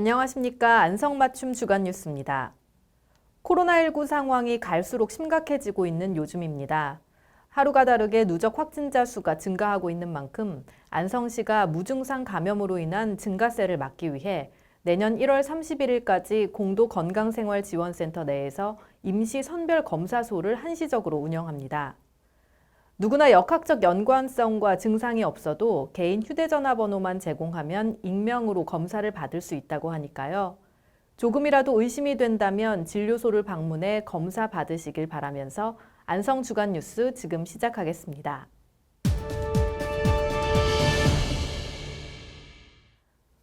안녕하십니까. 안성맞춤 주간 뉴스입니다. 코로나19 상황이 갈수록 심각해지고 있는 요즘입니다. 하루가 다르게 누적 확진자 수가 증가하고 있는 만큼 안성시가 무증상 감염으로 인한 증가세를 막기 위해 내년 1월 31일까지 공도 건강생활지원센터 내에서 임시 선별 검사소를 한시적으로 운영합니다. 누구나 역학적 연관성과 증상이 없어도 개인 휴대전화 번호만 제공하면 익명으로 검사를 받을 수 있다고 하니까요. 조금이라도 의심이 된다면 진료소를 방문해 검사 받으시길 바라면서 안성주간뉴스 지금 시작하겠습니다.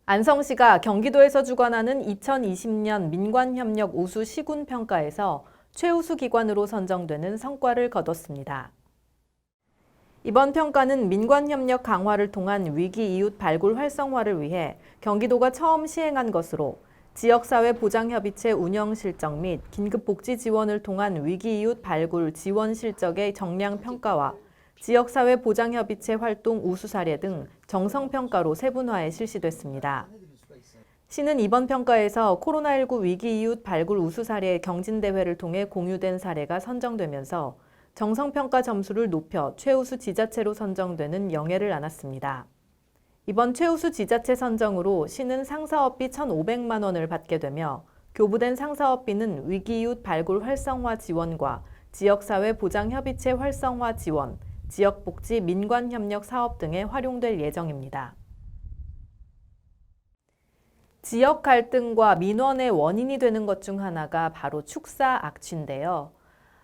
안성시가 경기도에서 주관하는 2020년 민관협력 우수 시군평가에서 최우수 기관으로 선정되는 성과를 거뒀습니다. 이번 평가는 민관협력 강화를 통한 위기 이웃 발굴 활성화를 위해 경기도가 처음 시행한 것으로 지역사회 보장협의체 운영 실적 및 긴급복지 지원을 통한 위기 이웃 발굴 지원 실적의 정량 평가와 지역사회 보장협의체 활동 우수 사례 등 정성평가로 세분화해 실시됐습니다. 시는 이번 평가에서 코로나19 위기 이웃 발굴 우수 사례 경진대회를 통해 공유된 사례가 선정되면서 정성평가 점수를 높여 최우수 지자체로 선정되는 영예를 안았습니다. 이번 최우수 지자체 선정으로 시는 상사업비 1,500만 원을 받게 되며 교부된 상사업비는 위기이웃 발굴 활성화 지원과 지역사회 보장협의체 활성화 지원, 지역복지 민관협력 사업 등에 활용될 예정입니다. 지역 갈등과 민원의 원인이 되는 것 중 하나가 바로 축사 악취인데요.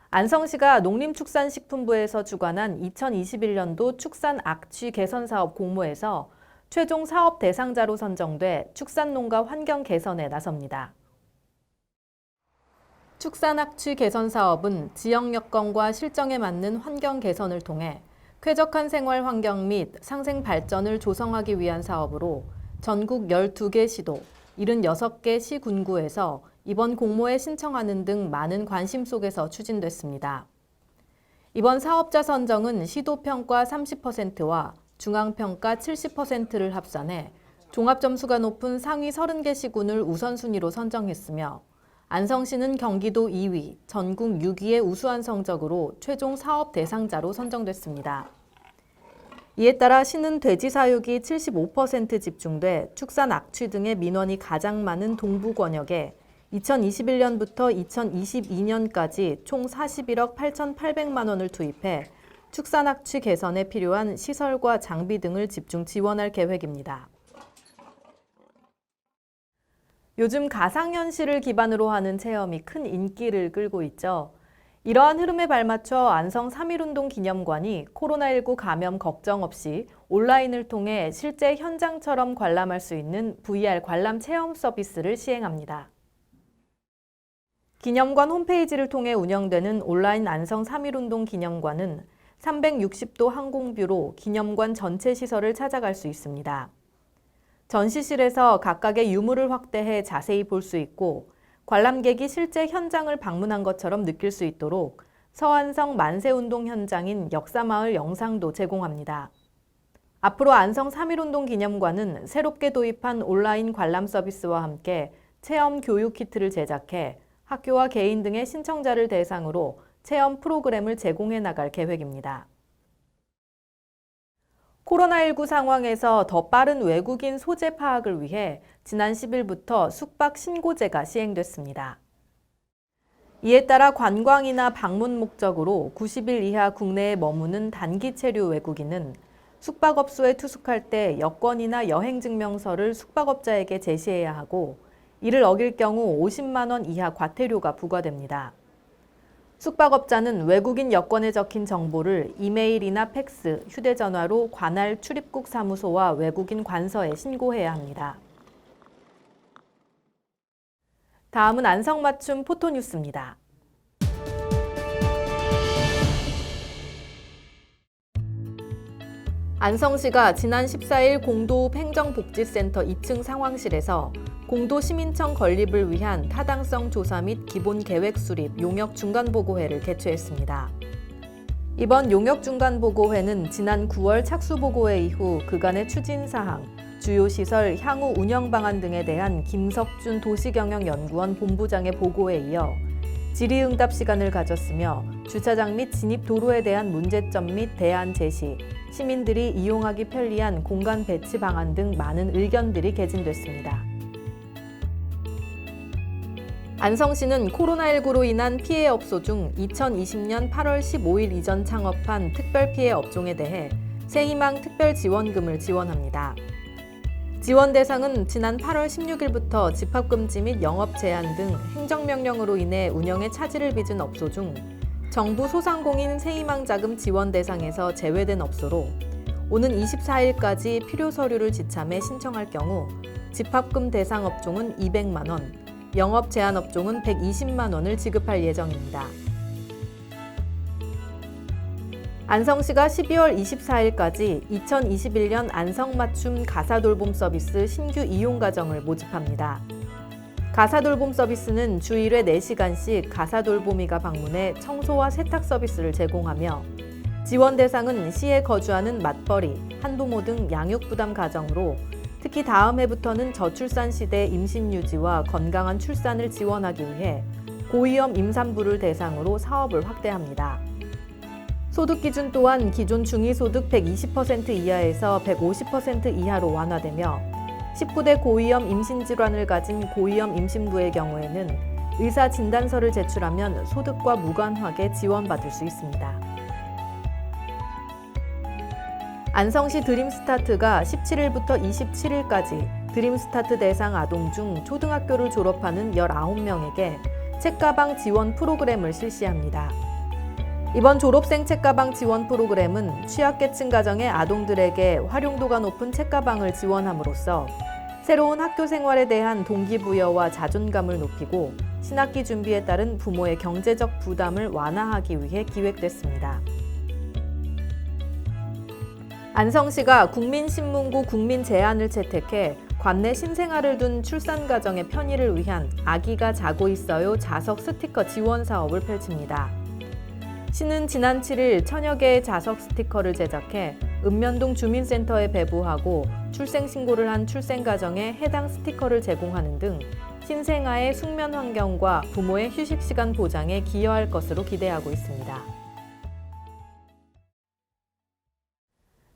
안성시가 농림축산식품부에서 주관한 2021년도 축산 악취 개선 사업 공모에서 최종 사업 대상자로 선정돼 축산농가 환경 개선에 나섭니다. 축산 악취 개선 사업은 지역 여건과 실정에 맞는 환경 개선을 통해 쾌적한 생활 환경 및 상생 발전을 조성하기 위한 사업으로 전국 12개 시도, 76개 시군구에서 이번 공모에 신청하는 등 많은 관심 속에서 추진됐습니다. 이번 사업자 선정은 시도평가 30%와 중앙평가 70%를 합산해 종합점수가 높은 상위 30개 시군을 우선순위로 선정했으며 안성시는 경기도 2위, 전국 6위의 우수한 성적으로 최종 사업 대상자로 선정됐습니다. 이에 따라 시는 돼지 사육이 75% 집중돼 축산 악취 등의 민원이 가장 많은 동부 권역에 2021년부터 2022년까지 총 41억 8,800만 원을 투입해 축산 악취 개선에 필요한 시설과 장비 등을 집중 지원할 계획입니다. 요즘 가상현실을 기반으로 하는 체험이 큰 인기를 끌고 있죠. 이러한 흐름에 발맞춰 안성 3.1운동 기념관이 코로나19 감염 걱정 없이 온라인을 통해 실제 현장처럼 관람할 수 있는 VR 관람 체험 서비스를 시행합니다. 기념관 홈페이지를 통해 운영되는 온라인 안성 3.1운동 기념관은 360도 항공뷰로 기념관 전체 시설을 찾아갈 수 있습니다. 전시실에서 각각의 유물을 확대해 자세히 볼 수 있고 관람객이 실제 현장을 방문한 것처럼 느낄 수 있도록 서안성 만세운동 현장인 역사마을 영상도 제공합니다. 앞으로 안성 3.1운동 기념관은 새롭게 도입한 온라인 관람 서비스와 함께 체험 교육 키트를 제작해 학교와 개인 등의 신청자를 대상으로 체험 프로그램을 제공해 나갈 계획입니다. 코로나19 상황에서 더 빠른 외국인 소재 파악을 위해 지난 10일부터 숙박 신고제가 시행됐습니다. 이에 따라 관광이나 방문 목적으로 90일 이하 국내에 머무는 단기 체류 외국인은 숙박업소에 투숙할 때 여권이나 여행증명서를 숙박업자에게 제시해야 하고 이를 어길 경우 50만 원 이하 과태료가 부과됩니다. 숙박업자는 외국인 여권에 적힌 정보를 이메일이나 팩스, 휴대전화로 관할 출입국 사무소와 외국인 관서에 신고해야 합니다. 다음은 안성맞춤 포토뉴스입니다. 안성시가 지난 14일 공도읍 행정복지센터 2층 상황실에서 공도 시민청 건립을 위한 타당성 조사 및 기본 계획 수립 용역 중간보고회를 개최했습니다. 이번 용역 중간보고회는 지난 9월 착수보고회 이후 그간의 추진 사항, 주요 시설 향후 운영 방안 등에 대한 김석준 도시경영연구원 본부장의 보고에 이어 질의응답 시간을 가졌으며 주차장 및 진입 도로에 대한 문제점 및 대안 제시, 시민들이 이용하기 편리한 공간 배치 방안 등 많은 의견들이 개진됐습니다. 안성시는 코로나19로 인한 피해 업소 중 2020년 8월 15일 이전 창업한 특별 피해 업종에 대해 새희망 특별지원금을 지원합니다. 지원 대상은 지난 8월 16일부터 집합금지 및 영업 제한 등 행정명령으로 인해 운영에 차질을 빚은 업소 중 정부 소상공인 새희망 자금 지원 대상에서 제외된 업소로 오는 24일까지 필요 서류를 지참해 신청할 경우 집합금 대상 업종은 200만 원, 영업 제한 업종은 120만 원을 지급할 예정입니다. 안성시가 12월 24일까지 2021년 안성맞춤 가사돌봄 서비스 신규 이용 가정을 모집합니다. 가사돌봄 서비스는 주 1회 4시간씩 가사돌보미가 방문해 청소와 세탁 서비스를 제공하며 지원 대상은 시에 거주하는 맞벌이, 한부모 등 양육부담 가정으로 특히 다음 해부터는 저출산 시대 임신 유지와 건강한 출산을 지원하기 위해 고위험 임산부를 대상으로 사업을 확대합니다. 소득 기준 또한 기존 중위소득 120% 이하에서 150% 이하로 완화되며 19대 고위험 임신질환을 가진 고위험 임신부의 경우에는 의사 진단서를 제출하면 소득과 무관하게 지원받을 수 있습니다. 안성시 드림스타트가 17일부터 27일까지 드림스타트 대상 아동 중 초등학교를 졸업하는 19명에게 책가방 지원 프로그램을 실시합니다. 이번 졸업생 책가방 지원 프로그램은 취약계층 가정의 아동들에게 활용도가 높은 책가방을 지원함으로써 새로운 학교 생활에 대한 동기부여와 자존감을 높이고 신학기 준비에 따른 부모의 경제적 부담을 완화하기 위해 기획됐습니다. 안성시가 국민신문고 국민제안을 채택해 관내 신생아를 둔 출산 가정의 편의를 위한 아기가 자고 있어요 자석 스티커 지원 사업을 펼칩니다. 시는 지난 7일 천여 개의 자석 스티커를 제작해 읍면동 주민센터에 배부하고 출생신고를 한 출생가정에 해당 스티커를 제공하는 등 신생아의 숙면 환경과 부모의 휴식시간 보장에 기여할 것으로 기대하고 있습니다.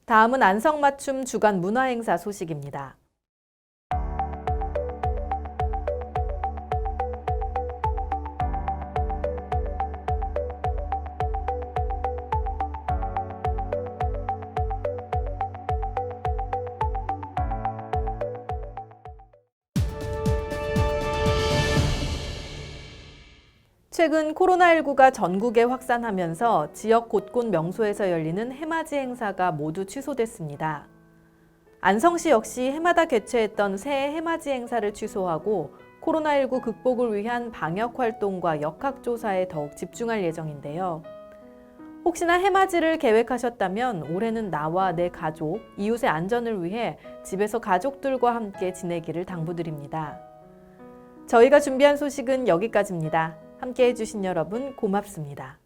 다음은 안성맞춤 주간 문화행사 소식입니다. 최근 코로나19가 전국에 확산하면서 지역 곳곳 명소에서 열리는 해맞이 행사가 모두 취소됐습니다. 안성시 역시 해마다 개최했던 새해 해맞이 행사를 취소하고 코로나19 극복을 위한 방역 활동과 역학조사에 더욱 집중할 예정인데요. 혹시나 해맞이를 계획하셨다면 올해는 나와 내 가족, 이웃의 안전을 위해 집에서 가족들과 함께 지내기를 당부드립니다. 저희가 준비한 소식은 여기까지입니다. 함께해 주신 여러분 고맙습니다.